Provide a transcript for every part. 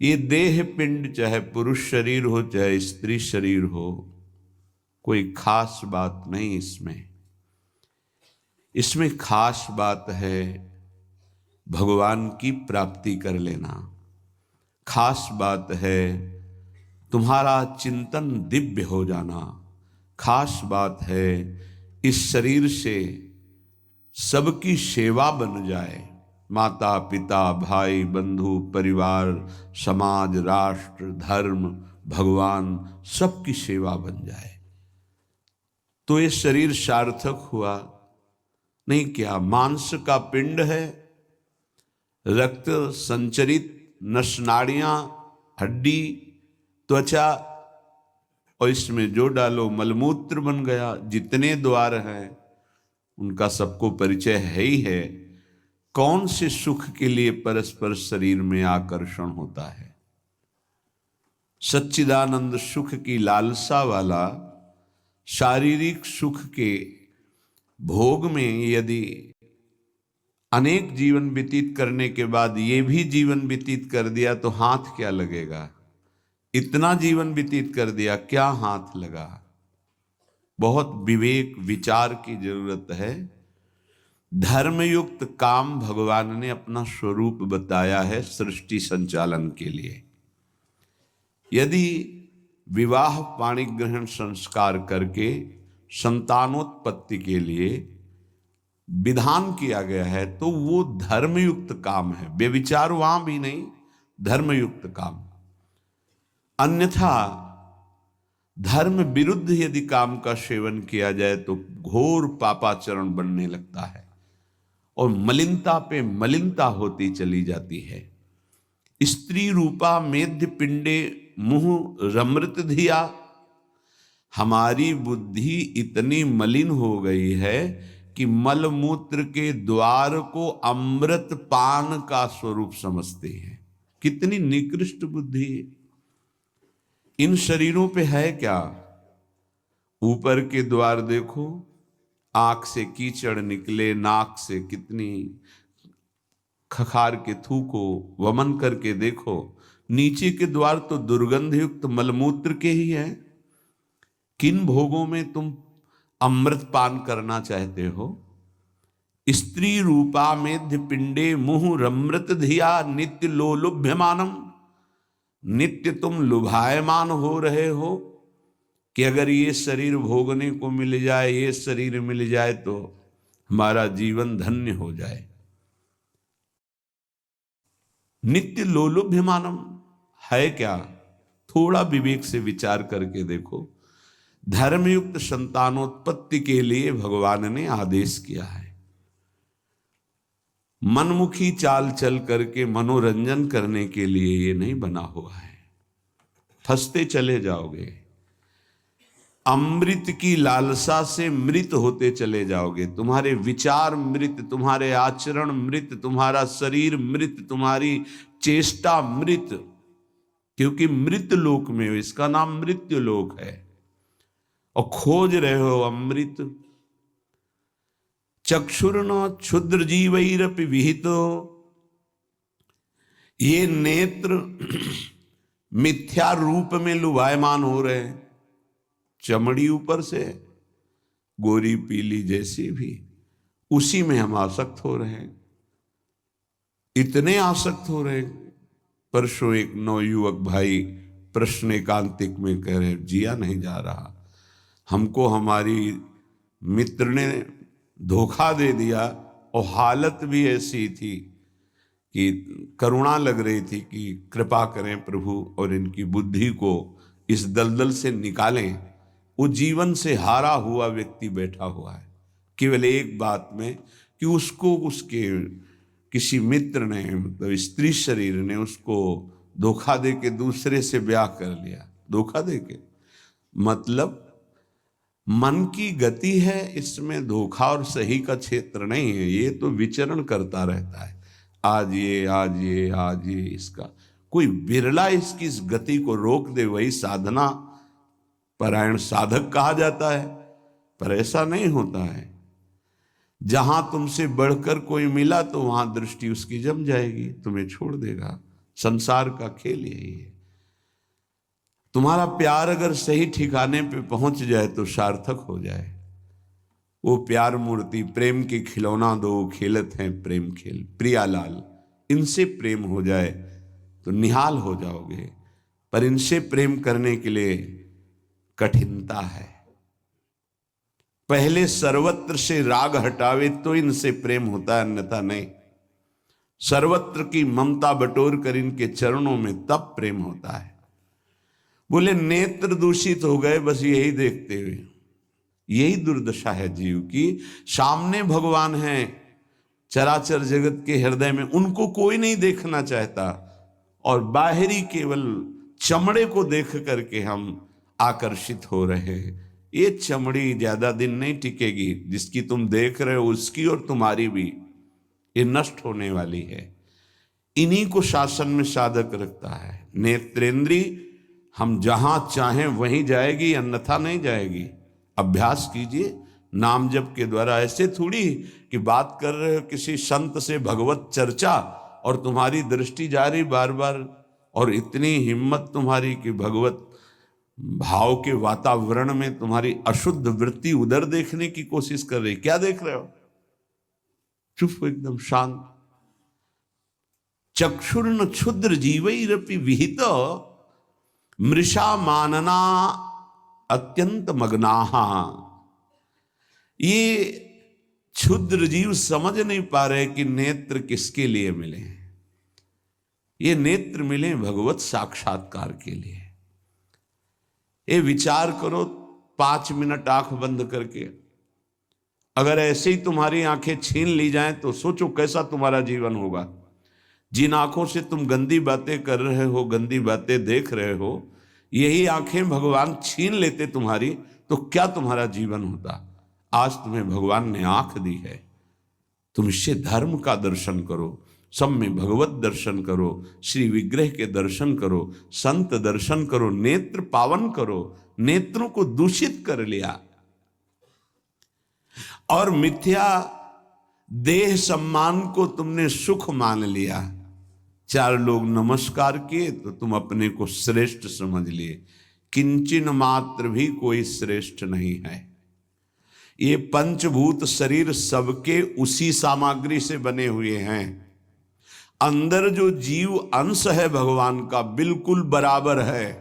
ये देह पिंड चाहे पुरुष शरीर हो चाहे स्त्री शरीर हो, कोई खास बात नहीं इसमें। इसमें खास बात है भगवान की प्राप्ति कर लेना। खास बात है तुम्हारा चिंतन दिव्य हो जाना। खास बात है इस शरीर से सबकी सेवा बन जाए, माता पिता भाई बंधु परिवार समाज राष्ट्र धर्म भगवान सबकी सेवा बन जाए, तो ये शरीर सार्थक हुआ। नहीं क्या मांस का पिंड है, रक्त संचरित नस नाड़ियां हड्डी त्वचा, और इसमें जो डालो मलमूत्र बन गया। जितने द्वार हैं उनका सबको परिचय है ही है। कौन से सुख के लिए परस्पर शरीर में आकर्षण होता है? सच्चिदानंद सुख की लालसा वाला शारीरिक सुख के भोग में यदि अनेक जीवन व्यतीत करने के बाद ये भी जीवन व्यतीत कर दिया तो हाथ क्या लगेगा? इतना जीवन व्यतीत कर दिया, क्या हाथ लगा? बहुत विवेक विचार की जरूरत है। धर्मयुक्त काम भगवान ने अपना स्वरूप बताया है सृष्टि संचालन के लिए। यदि विवाह पाणी ग्रहण संस्कार करके संतानोत्पत्ति के लिए विधान किया गया है तो वो धर्मयुक्त काम है, व्यभिचार वहां भी नहीं, धर्मयुक्त काम। अन्यथा धर्म विरुद्ध यदि काम का सेवन किया जाए तो घोर पापाचरण बनने लगता है और मलिनता पे मलिनता होती चली जाती है। स्त्री रूपा मेध्य पिंडे मुंह रमृत धिया। हमारी बुद्धि इतनी मलिन हो गई है कि मलमूत्र के द्वार को अमृत पान का स्वरूप समझते हैं। कितनी निकृष्ट बुद्धि है। इन शरीरों पे है क्या? ऊपर के द्वार देखो, आंख से कीचड़ निकले, नाक से कितनी खखार के थूको, वमन करके देखो। नीचे के द्वार तो दुर्गंध युक्त मलमूत्र के ही हैं। किन भोगों में तुम अमृत पान करना चाहते हो? स्त्री रूपा मेध्य पिंडे मुहुः रमृत धिया नित्य लोलुभ्यमानम। नित्य तुम लुभायमान हो रहे हो कि अगर ये शरीर भोगने को मिल जाए, ये शरीर मिल जाए तो हमारा जीवन धन्य हो जाए। नित्य लोलुभ्यमानम है क्या? थोड़ा विवेक से विचार करके देखो। धर्मयुक्त संतानोत्पत्ति के लिए भगवान ने आदेश किया है। मनमुखी चाल चल करके मनोरंजन करने के लिए ये नहीं बना हुआ है। फंसते चले जाओगे, अमृत की लालसा से मृत होते चले जाओगे। तुम्हारे विचार मृत, तुम्हारे आचरण मृत, तुम्हारा शरीर मृत, तुम्हारी चेष्टा मृत, क्योंकि मृत लोक में हो। इसका नाम मृत्यु लोक है और खोज रहे हो अमृत। चक्षुर्न क्षुद्र जीवैरपि विहितो। ये नेत्र मिथ्या रूप में लुभायमान हो रहे हैं। चमड़ी ऊपर से गोरी पीली जैसी भी, उसी में हम आसक्त हो रहे हैं। इतने आसक्त हो रहे हैं। परसों एक नवयुवक भाई प्रश्न एकांतिक में कह रहे, जिया नहीं जा रहा, हमको हमारी मित्र ने धोखा दे दिया और हालत भी ऐसी थी कि करुणा लग रही थी कि कृपा करें प्रभु और इनकी बुद्धि को इस दलदल से निकालें। वो जीवन से हारा हुआ व्यक्ति बैठा हुआ है केवल एक बात में कि उसको उसके किसी मित्र ने, मतलब स्त्री शरीर ने उसको धोखा दे के दूसरे से ब्याह कर लिया। धोखा दे के मतलब मन की गति है, इसमें धोखा और सही का क्षेत्र नहीं है। ये तो विचरण करता रहता है, आज ये आज ये आज ये। इसका कोई बिरला इसकी इस गति को रोक दे, वही साधना परायण साधक कहा जाता है। पर ऐसा नहीं होता है। जहां तुमसे बढ़कर कोई मिला तो वहां दृष्टि उसकी जम जाएगी, तुम्हें छोड़ देगा। संसार का खेल यही है। तुम्हारा प्यार अगर सही ठिकाने पे पहुंच जाए तो सार्थक हो जाए। वो प्यार मूर्ति प्रेम की खिलौना दो खेलत हैं प्रेम खेल प्रियालाल, इनसे प्रेम हो जाए तो निहाल हो जाओगे। पर इनसे प्रेम करने के लिए कठिनता है। पहले सर्वत्र से राग हटावे तो इनसे प्रेम होता है, अन्यथा नहीं। सर्वत्र की ममता बटोर कर इनके चरणों में तब प्रेम होता है। बोले नेत्र दूषित हो गए बस यही देखते हुए। यही दुर्दशा है जीव की। सामने भगवान हैं चराचर जगत के हृदय में, उनको कोई नहीं देखना चाहता, और बाहरी केवल चमड़े को देख करके हम आकर्षित हो रहे हैं। ये चमड़ी ज्यादा दिन नहीं टिकेगी, जिसकी तुम देख रहे हो उसकी और तुम्हारी भी, ये नष्ट होने वाली है। इन्हीं को शासन में साधक रखता है। नेत्रेंद्री हम जहां चाहें वहीं जाएगी, अन्यथा नहीं जाएगी। अभ्यास कीजिए नाम जप के द्वारा। ऐसे थोड़ी कि बात कर रहे हो किसी संत से भगवत चर्चा और तुम्हारी दृष्टि जा रही बार बार, और इतनी हिम्मत तुम्हारी कि भगवत भाव के वातावरण में तुम्हारी अशुद्ध वृत्ति उधर देखने की कोशिश कर रही। क्या देख रहे हो? चुप हो, एकदम शांत। चक्षुर्न क्षुद्र जीवैरपि विहित मृषा मानना अत्यंत मग्नाहा। ये क्षुद्र जीव समझ नहीं पा रहे कि नेत्र किसके लिए मिले हैं। ये नेत्र मिले भगवत साक्षात्कार के लिए। ये विचार करो 5 मिनट आंख बंद करके, अगर ऐसे ही तुम्हारी आंखें छीन ली जाएं तो सोचो कैसा तुम्हारा जीवन होगा। जिन आंखों से तुम गंदी बातें कर रहे हो, गंदी बातें देख रहे हो, यही आंखें भगवान छीन लेते तुम्हारी, तो क्या तुम्हारा जीवन होता। आज तुम्हें भगवान ने आंख दी है, तुम इससे धर्म का दर्शन करो, सब में भगवत दर्शन करो, श्री विग्रह के दर्शन करो, संत दर्शन करो, नेत्र पावन करो। नेत्रों को दूषित कर लिया और मिथ्या देह सम्मान को तुमने सुख मान लिया। 4 लोग नमस्कार किए तो तुम अपने को श्रेष्ठ समझ लिए। किंचन मात्र भी कोई श्रेष्ठ नहीं है। ये पंचभूत शरीर सबके उसी सामग्री से बने हुए हैं। अंदर जो जीव अंश है भगवान का बिल्कुल बराबर है।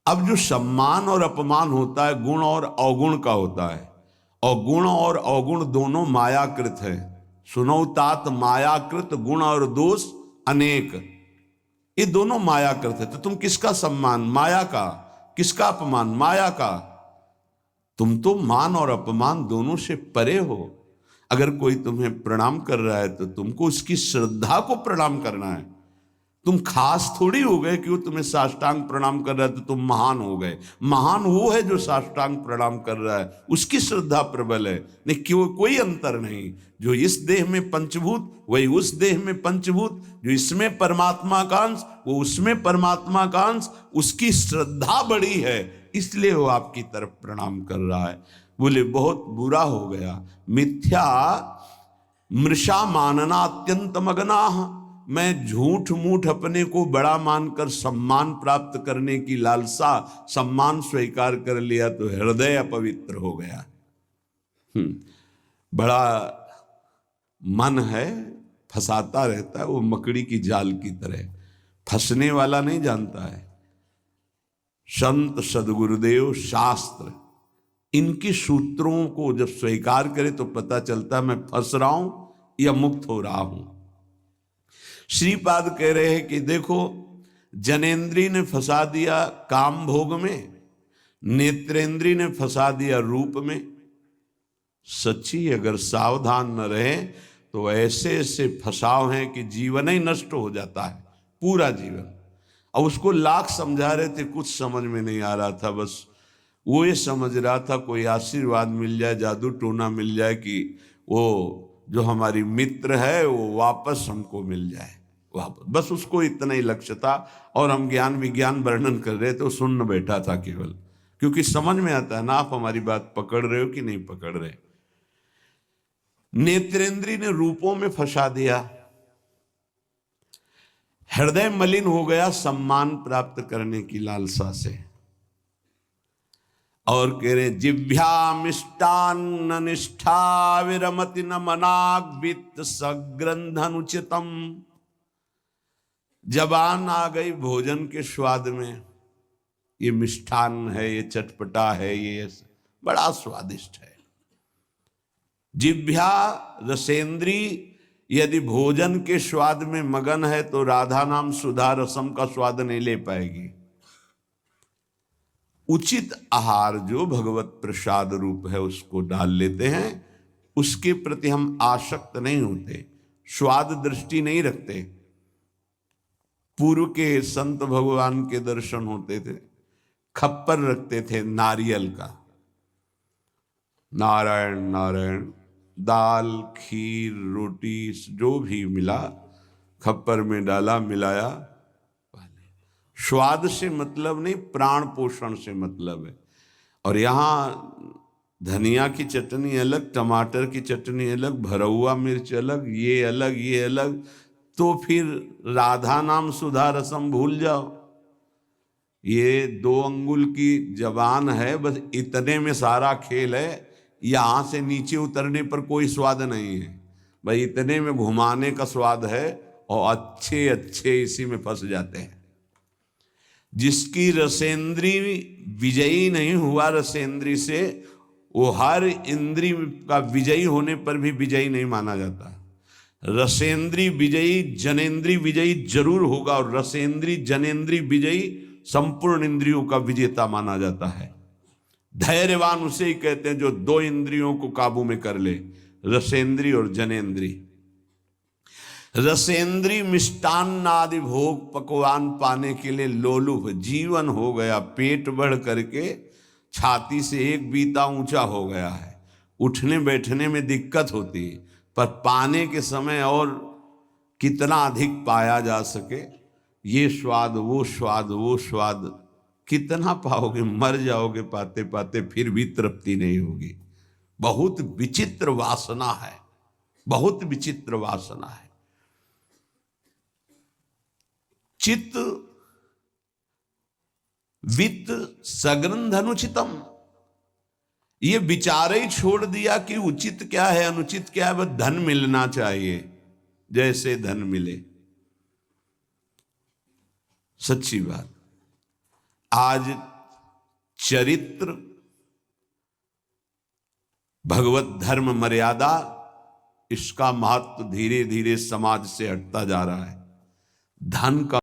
अब जो सम्मान और अपमान होता है गुण और अवगुण का होता है, और गुण और अवगुण दोनों मायाकृत है। सुनो तात मायाकृत गुण और दोष अनेक, ये दोनों मायाकृत है। तो तुम किसका सम्मान? माया का। किसका अपमान? माया का। तुम तो मान और अपमान दोनों से परे हो। अगर कोई तुम्हें प्रणाम कर रहा है तो तुमको उसकी श्रद्धा को प्रणाम करना है। तुम खास थोड़ी हो गए कि वो तुम्हें साष्टांग प्रणाम कर रहा है तो तुम महान हो गए। महान वो है जो साष्टांग प्रणाम कर रहा है, उसकी श्रद्धा प्रबल है। नहीं, क्यों? कोई अंतर नहीं। जो इस देह में पंचभूत वही उस देह में पंचभूत, जो इसमें परमात्मा का अंश वो उसमें परमात्मा का अंश, उसकी श्रद्धा बड़ी है इसलिए वो आपकी तरफ प्रणाम कर रहा है। बोले बहुत बुरा हो गया। मिथ्या मृषा मानना अत्यंत मग्नाः। मैं झूठ मूठ अपने को बड़ा मानकर सम्मान प्राप्त करने की लालसा, सम्मान स्वीकार कर लिया तो हृदय अपवित्र हो गया। बड़ा मन है, फंसाता रहता है, वो मकड़ी की जाल की तरह। फंसने वाला नहीं जानता है। संत सदगुरुदेव शास्त्र इनके सूत्रों को जब स्वीकार करे तो पता चलता है मैं फंस रहा हूं या मुक्त हो रहा हूं। श्रीपाद कह रहे हैं कि देखो, जनेन्द्री ने फंसा दिया काम भोग में, नेत्रेंद्री ने फंसा दिया रूप में। सच्ची अगर सावधान न रहे तो ऐसे ऐसे फंसाव हैं कि जीवन ही नष्ट हो जाता है, पूरा जीवन। और उसको लाख समझा रहे थे, कुछ समझ में नहीं आ रहा था। बस वो ये समझ रहा था कोई आशीर्वाद मिल जाए, जादू टोना मिल जाए कि वो जो हमारी मित्र है वो वापस हमको मिल जाए वापस। बस उसको इतना ही लक्ष्य था। और हम ज्ञान विज्ञान वर्णन कर रहे थे, वो सुन बैठा था केवल, क्योंकि समझ में आता है ना आप हमारी बात पकड़ रहे हो कि नहीं पकड़ रहे। नेत्रेंद्री ने रूपों में फंसा दिया। हृदय मलिन हो गया सम्मान प्राप्त करने की लालसा से। और कह रहे जिभ्या मिष्टान्न निष्ठा विरमति न मनाग्वित सग्रंथनुचितम। जबान आ गई भोजन के स्वाद में, ये मिष्ठान्न है, ये चटपटा है, ये बड़ा स्वादिष्ट है। जिभ्या रसेंद्री यदि भोजन के स्वाद में मगन है तो राधा नाम सुधा रसम का स्वाद नहीं ले पाएगी। उचित आहार जो भगवत प्रसाद रूप है उसको डाल लेते हैं, उसके प्रति हम आसक्त नहीं होते, स्वाद दृष्टि नहीं रखते। पूर्व के संत भगवान के दर्शन होते थे, खप्पर रखते थे नारियल का, नारायण नारायण, दाल खीर रोटी जो भी मिला खप्पर में डाला मिलाया। स्वाद से मतलब नहीं, प्राण पोषण से मतलब है। और यहाँ धनिया की चटनी अलग, टमाटर की चटनी अलग, भरौआ मिर्च अलग, ये अलग ये अलग, तो फिर राधा नाम सुधा रसम भूल जाओ। ये 2 अंगुल की जबान है, बस इतने में सारा खेल है। यहाँ से नीचे उतरने पर कोई स्वाद नहीं है, भाई इतने में घुमाने का स्वाद है, और अच्छे अच्छे इसी में फंस जाते हैं। जिसकी रसेंद्री विजयी नहीं हुआ रसेंद्री से, वो हर इंद्री का विजयी होने पर भी विजयी नहीं माना जाता। रसेंद्री विजयी जनेन्द्री विजयी जरूर होगा, और रसेंद्री जनेन्द्री विजयी संपूर्ण इंद्रियों का विजेता माना जाता है। धैर्यवान उसे ही कहते हैं जो 2 इंद्रियों को काबू में कर ले, रसेंद्री और जनेन्द्री। रसेंद्री मिष्टान्न आदि भोग पकवान पाने के लिए लोलुप जीवन हो गया, पेट बढ़ करके छाती से 1 बीता ऊंचा हो गया है, उठने बैठने में दिक्कत होती है, पर पाने के समय और कितना अधिक पाया जा सके, ये स्वाद वो स्वाद वो स्वाद कितना पाओगे, मर जाओगे पाते पाते, फिर भी तृप्ति नहीं होगी। बहुत विचित्र वासना है, बहुत विचित्र वासना है। चित्त वित्त सग्रंथ अनुचितम, ये विचार ही छोड़ दिया कि उचित क्या है अनुचित क्या है, बस धन मिलना चाहिए, जैसे धन मिले। सच्ची बात, आज चरित्र भगवत धर्म मर्यादा इसका महत्व धीरे धीरे समाज से हटता जा रहा है। धन का